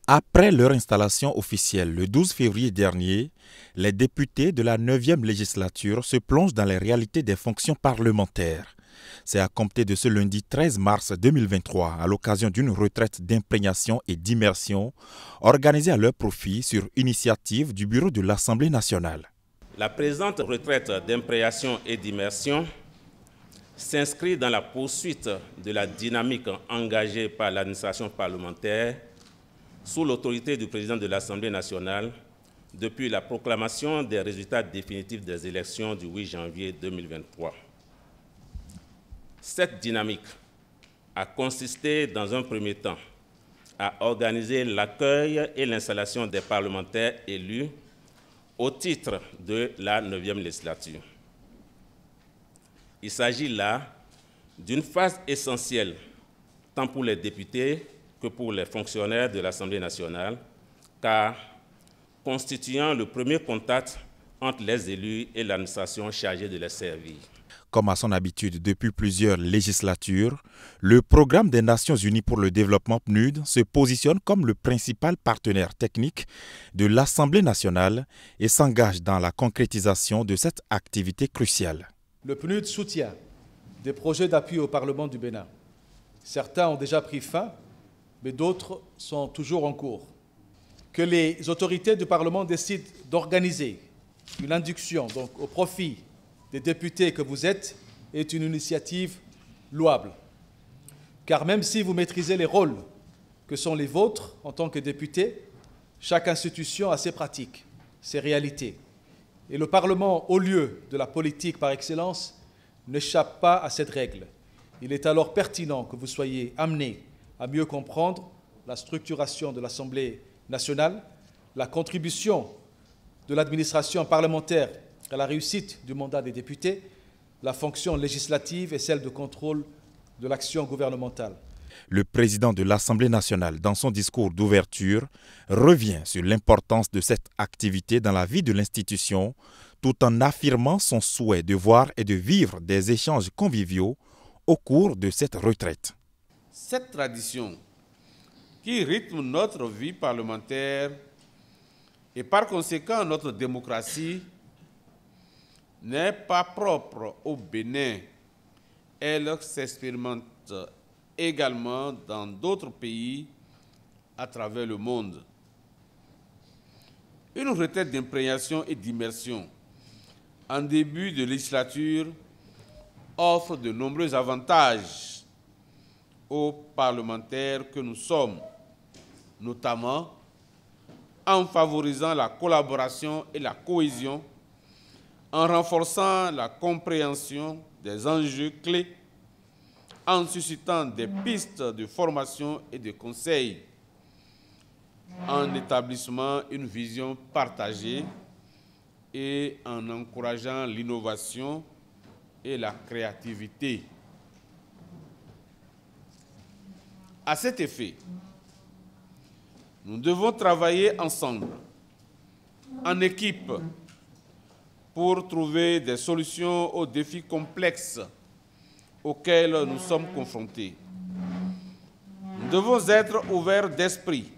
Après leur installation officielle le 12 février dernier, les députés de la 9e législature se plongent dans les réalités des fonctions parlementaires. C'est à compter de ce lundi 13 mars 2023, à l'occasion d'une retraite d'imprégnation et d'immersion organisée à leur profit sur initiative du bureau de l'Assemblée nationale. La présente retraite d'imprégnation et d'immersion s'inscrit dans la poursuite de la dynamique engagée par l'administration parlementaire sous l'autorité du président de l'Assemblée nationale depuis la proclamation des résultats définitifs des élections du 8 janvier 2023. Cette dynamique a consisté, dans un premier temps, à organiser l'accueil et l'installation des parlementaires élus au titre de la 9e législature. Il s'agit là d'une phase essentielle, tant pour les députés que pour les fonctionnaires de l'Assemblée nationale, car constituant le premier contact entre les élus et l'administration chargée de les servir. Comme à son habitude depuis plusieurs législatures, le Programme des Nations Unies pour le développement PNUD se positionne comme le principal partenaire technique de l'Assemblée nationale et s'engage dans la concrétisation de cette activité cruciale. Le PNUD soutient des projets d'appui au Parlement du Bénin. Certains ont déjà pris fin, mais d'autres sont toujours en cours. Que les autorités du Parlement décident d'organiser une induction donc, au profit des députés que vous êtes est une initiative louable. Car même si vous maîtrisez les rôles que sont les vôtres en tant que député, chaque institution a ses pratiques, ses réalités. Et le Parlement, au lieu de la politique par excellence, n'échappe pas à cette règle. Il est alors pertinent que vous soyez amenés à mieux comprendre la structuration de l'Assemblée nationale, la contribution de l'administration parlementaire à la réussite du mandat des députés, la fonction législative et celle de contrôle de l'action gouvernementale. Le président de l'Assemblée nationale, dans son discours d'ouverture, revient sur l'importance de cette activité dans la vie de l'institution, tout en affirmant son souhait de voir et de vivre des échanges conviviaux au cours de cette retraite. Cette tradition qui rythme notre vie parlementaire et par conséquent notre démocratie n'est pas propre au Bénin. Elle s'expérimente également dans d'autres pays à travers le monde. Une retraite d'imprégnation et d'immersion en début de législature offre de nombreux avantages aux parlementaires que nous sommes, notamment en favorisant la collaboration et la cohésion, en renforçant la compréhension des enjeux clés, en suscitant des pistes de formation et de conseil, en établissant une vision partagée et en encourageant l'innovation et la créativité. À cet effet, nous devons travailler ensemble, en équipe, pour trouver des solutions aux défis complexes auxquels nous sommes confrontés. Nous devons être ouverts d'esprit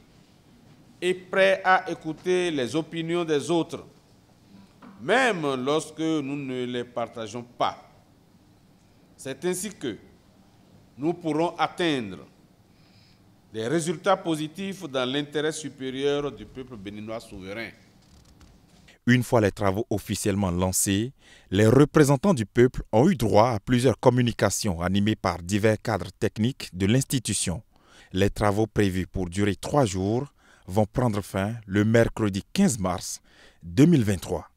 et prêts à écouter les opinions des autres, même lorsque nous ne les partageons pas. C'est ainsi que nous pourrons atteindre des résultats positifs dans l'intérêt supérieur du peuple béninois souverain. Une fois les travaux officiellement lancés, les représentants du peuple ont eu droit à plusieurs communications animées par divers cadres techniques de l'institution. Les travaux prévus pour durer 3 jours vont prendre fin le mercredi 15 mars 2023.